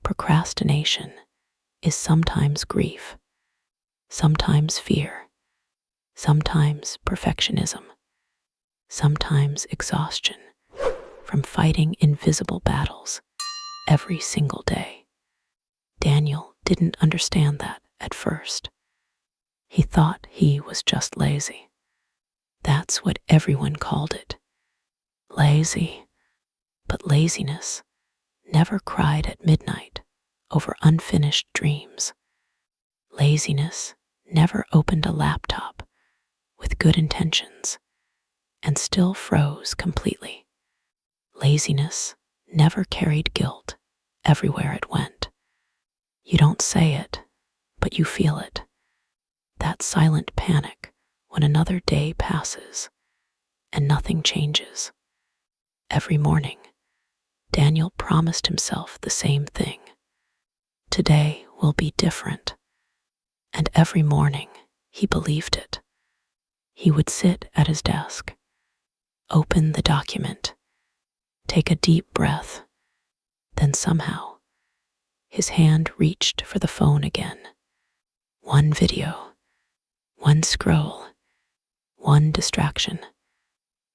Procrastination is sometimes grief, sometimes fear, sometimes perfectionism, sometimes exhaustion from fighting invisible battles every single day. Daniel didn't understand that at first. He thought he was just lazy. That's what everyone called it. Lazy. But laziness never cried at midnight over unfinished dreams. Laziness never opened a laptop with good intentions and still froze completely. Laziness never carried guilt everywhere it went. You don't say it, but you feel it. That silent panic when another day passes and nothing changes. Every morning, Daniel promised himself the same thing. Today will be different. And every morning, he believed it. He would sit at his desk, open the document, take a deep breath, then somehow, his hand reached for the phone again. One video, one scroll, one distraction,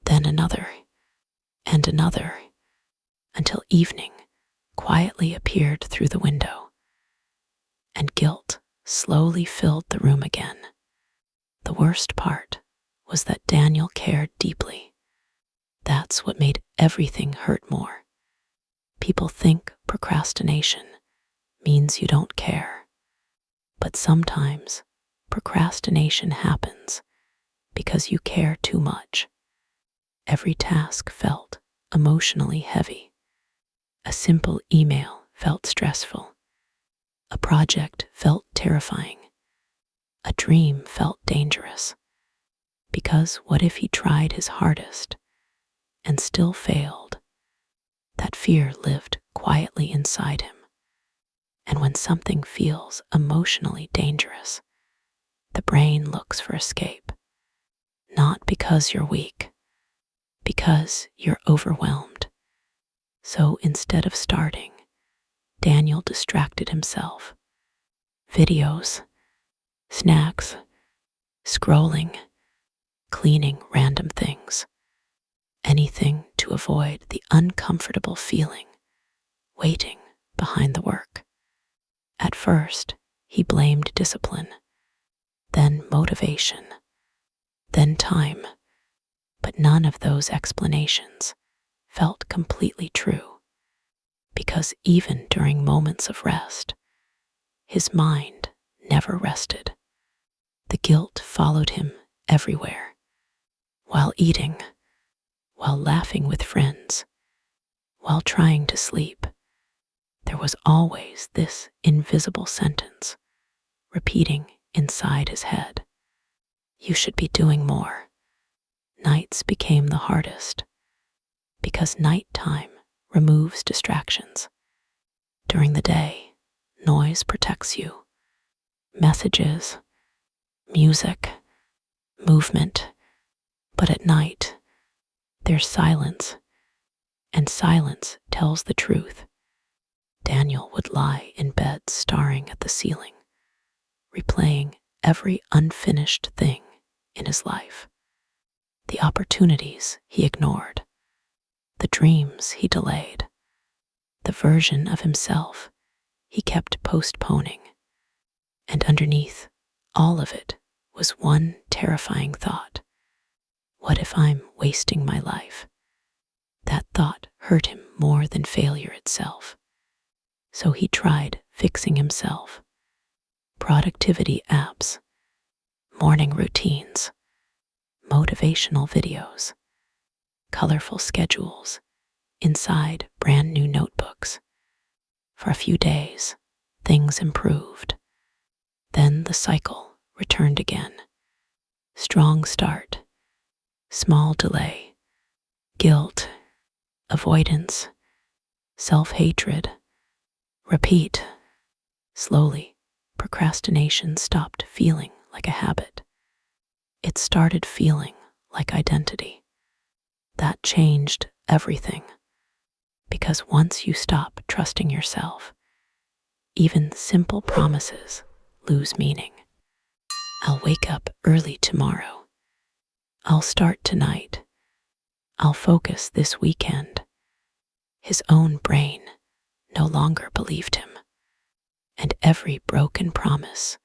then another, and another, until evening quietly appeared through the window, and guilt slowly filled the room again. The worst part was that Daniel cared deeply. That's what made everything hurt more. People think procrastination means you don't care, but sometimes procrastination happens because you care too much. Every task felt emotionally heavy. A simple email felt stressful. A project felt terrifying. A dream felt dangerous. Because what if he tried his hardest and still failed? That fear lived quietly inside him. And when something feels emotionally dangerous, the brain looks for escape. Not because you're weak, because you're overwhelmed. So instead of starting, Daniel distracted himself. Videos, snacks, scrolling, cleaning random things. Anything to avoid the uncomfortable feeling, waiting behind the work. At first, he blamed discipline, then motivation, then time, but none of those explanations felt completely true, because even during moments of rest, his mind never rested. The guilt followed him everywhere, while eating, while laughing with friends, while trying to sleep. There was always this invisible sentence repeating inside his head. You should be doing more. Nights became the hardest because nighttime removes distractions. During the day, noise protects you. Messages, music, movement. But at night, there's silence, and silence tells the truth. Daniel would lie in bed staring at the ceiling, replaying every unfinished thing in his life. The opportunities he ignored, the dreams he delayed, the version of himself he kept postponing. And underneath all of it was one terrifying thought. What if I'm wasting my life? That thought hurt him more than failure itself. So he tried fixing himself. Productivity apps, morning routines, motivational videos, colorful schedules inside brand new notebooks. For a few days, things improved. Then the cycle returned again. Strong start, small delay, guilt, avoidance, self-hatred. Repeat. Slowly, procrastination stopped feeling like a habit. It started feeling like identity. That changed everything. Because once you stop trusting yourself, Even simple promises lose meaning. I'll wake up early tomorrow. I'll start tonight. I'll focus this weekend. His own brain no longer believed him, and every broken promise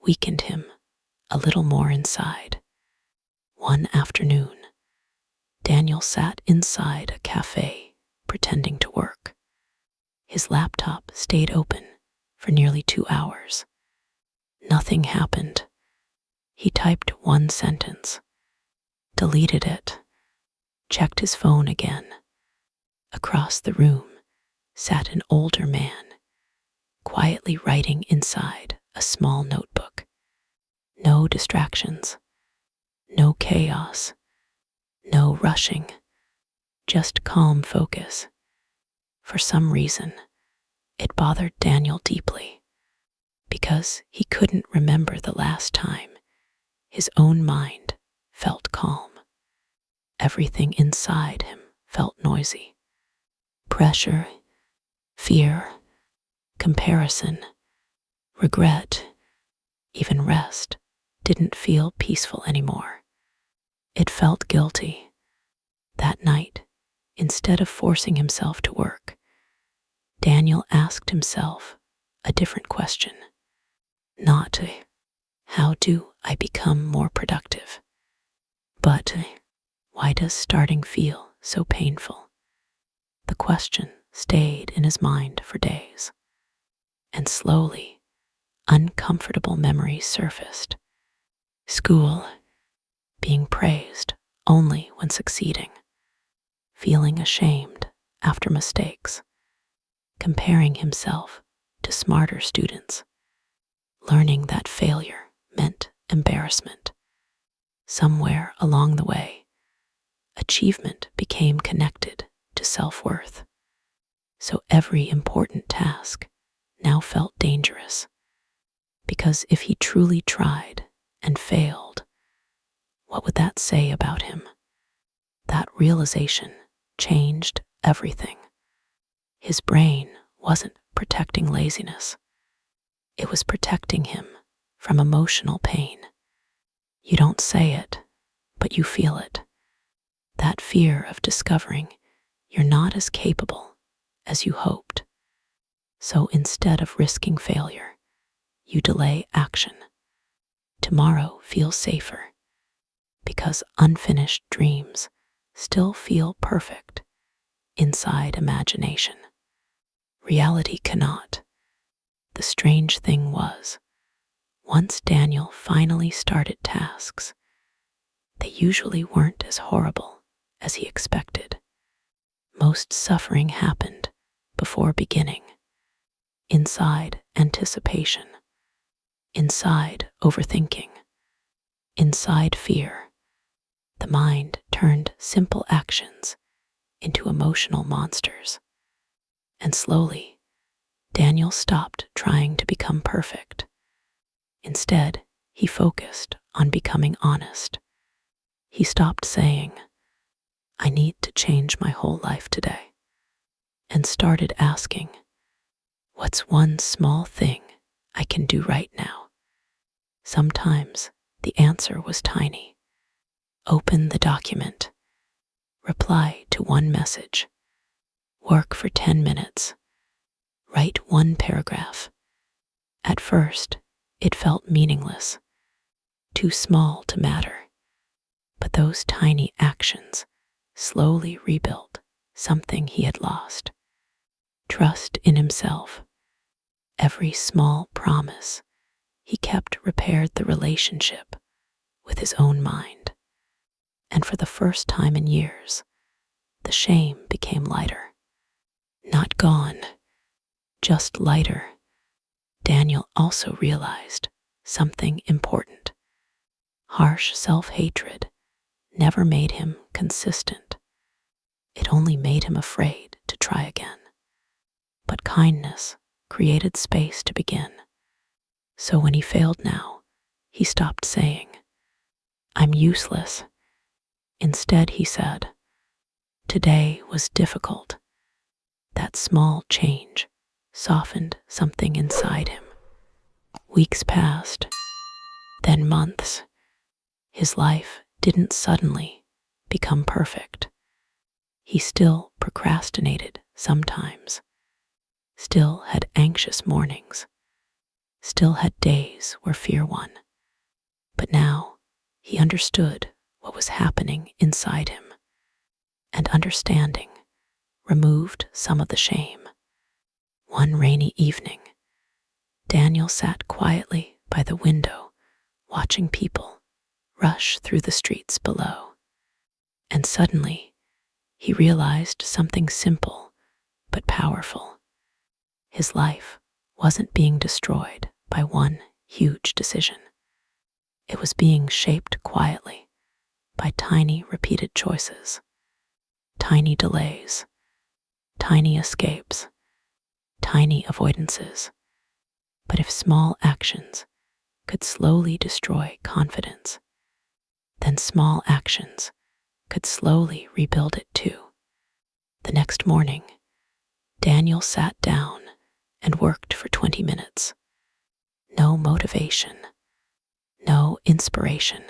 weakened him a little more inside. One afternoon, Daniel sat inside a cafe pretending to work. His laptop stayed open for nearly 2 hours. Nothing happened. He typed one sentence, deleted it, checked his phone again. Across the room sat an older man, quietly writing inside a small notebook. No distractions, no chaos, no rushing, just calm focus. For some reason, it bothered Daniel deeply, because he couldn't remember the last time his own mind felt calm. Everything inside him felt noisy. Pressure, fear, comparison, regret, even rest didn't feel peaceful anymore. It felt guilty. That night, instead of forcing himself to work, Daniel asked himself a different question. Not, how do I become more productive? But, why does starting feel so painful? The question stayed in his mind for days, and slowly, uncomfortable memories surfaced. School, being praised only when succeeding, feeling ashamed after mistakes, comparing himself to smarter students, learning that failure meant embarrassment. Somewhere along the way, achievement became connected to self-worth. So every important task now felt dangerous, because if he truly tried and failed, what would that say about him? That realization changed everything. His brain wasn't protecting laziness. It was protecting him from emotional pain. You don't say it, but you feel it. That fear of discovering you're not as capable as you hoped. So instead of risking failure, you delay action. Tomorrow feels safer, because unfinished dreams still feel perfect inside imagination. Reality cannot. The strange thing was, once Daniel finally started tasks, they usually weren't as horrible as he expected. Most suffering happened before beginning. Inside anticipation, inside overthinking, inside fear, the mind turned simple actions into emotional monsters. And slowly, Daniel stopped trying to become perfect. Instead, he focused on becoming honest. He stopped saying, I need to change my whole life today, and started asking, what's one small thing I can do right now? Sometimes the answer was tiny. Open the document, reply to one message, work for 10 minutes, write one paragraph. At first, it felt meaningless, too small to matter. But those tiny actions slowly rebuilt something he had lost. Trust in himself. Every small promise he kept repaired the relationship with his own mind. And for the first time in years, the shame became lighter. Not gone, just lighter. Daniel also realized something important. Harsh self-hatred never made him consistent. It only made him afraid to try again. But kindness created space to begin. So when he failed now, he stopped saying, I'm useless. Instead, he said, today was difficult. That small change softened something inside him. Weeks passed, then months. His life didn't suddenly become perfect. He still procrastinated sometimes, still had anxious mornings, still had days where fear won. But now he understood what was happening inside him, and understanding removed some of the shame. One rainy evening, Daniel sat quietly by the window, watching people rush through the streets below. And suddenly, he realized something simple but powerful. His life wasn't being destroyed by one huge decision. It was being shaped quietly by tiny repeated choices, tiny delays, tiny escapes, tiny avoidances. But if small actions could slowly destroy confidence, then small actions could slowly rebuild it too. The next morning, Daniel sat down and worked for 20 minutes. No motivation, no inspiration,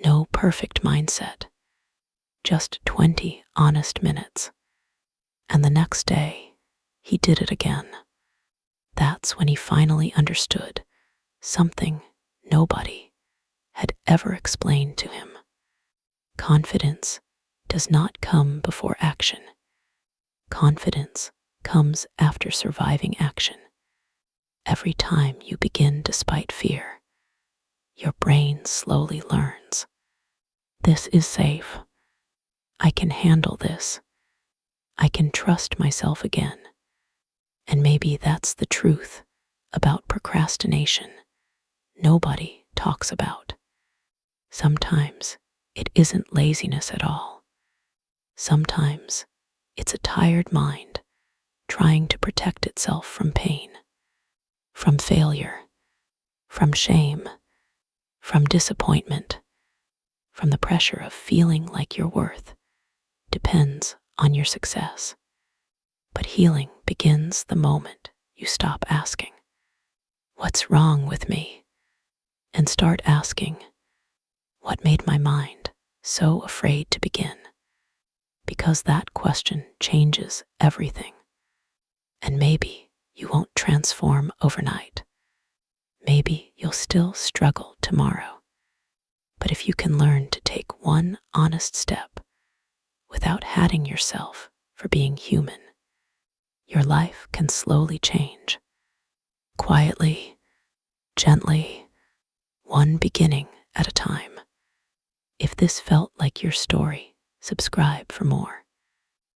no perfect mindset, just 20 honest minutes. And the next day, he did it again. That's when he finally understood something nobody had ever explained to him. Confidence does not come before action. Confidence comes after surviving action. Every time you begin despite fear, your brain slowly learns. This is safe. I can handle this. I can trust myself again. And maybe that's the truth about procrastination nobody talks about. Sometimes it isn't laziness at all. Sometimes it's a tired mind trying to protect itself from pain, from failure, from shame, from disappointment, from the pressure of feeling like your worth depends on your success. But healing begins the moment you stop asking, "What's wrong with me?" and start asking, "What made my mind so afraid to begin?" Because that question changes everything. And maybe you won't transform overnight. Maybe you'll still struggle tomorrow. But if you can learn to take one honest step without hating yourself for being human, your life can slowly change. Quietly, gently, one beginning at a time. If this felt like your story, subscribe for more.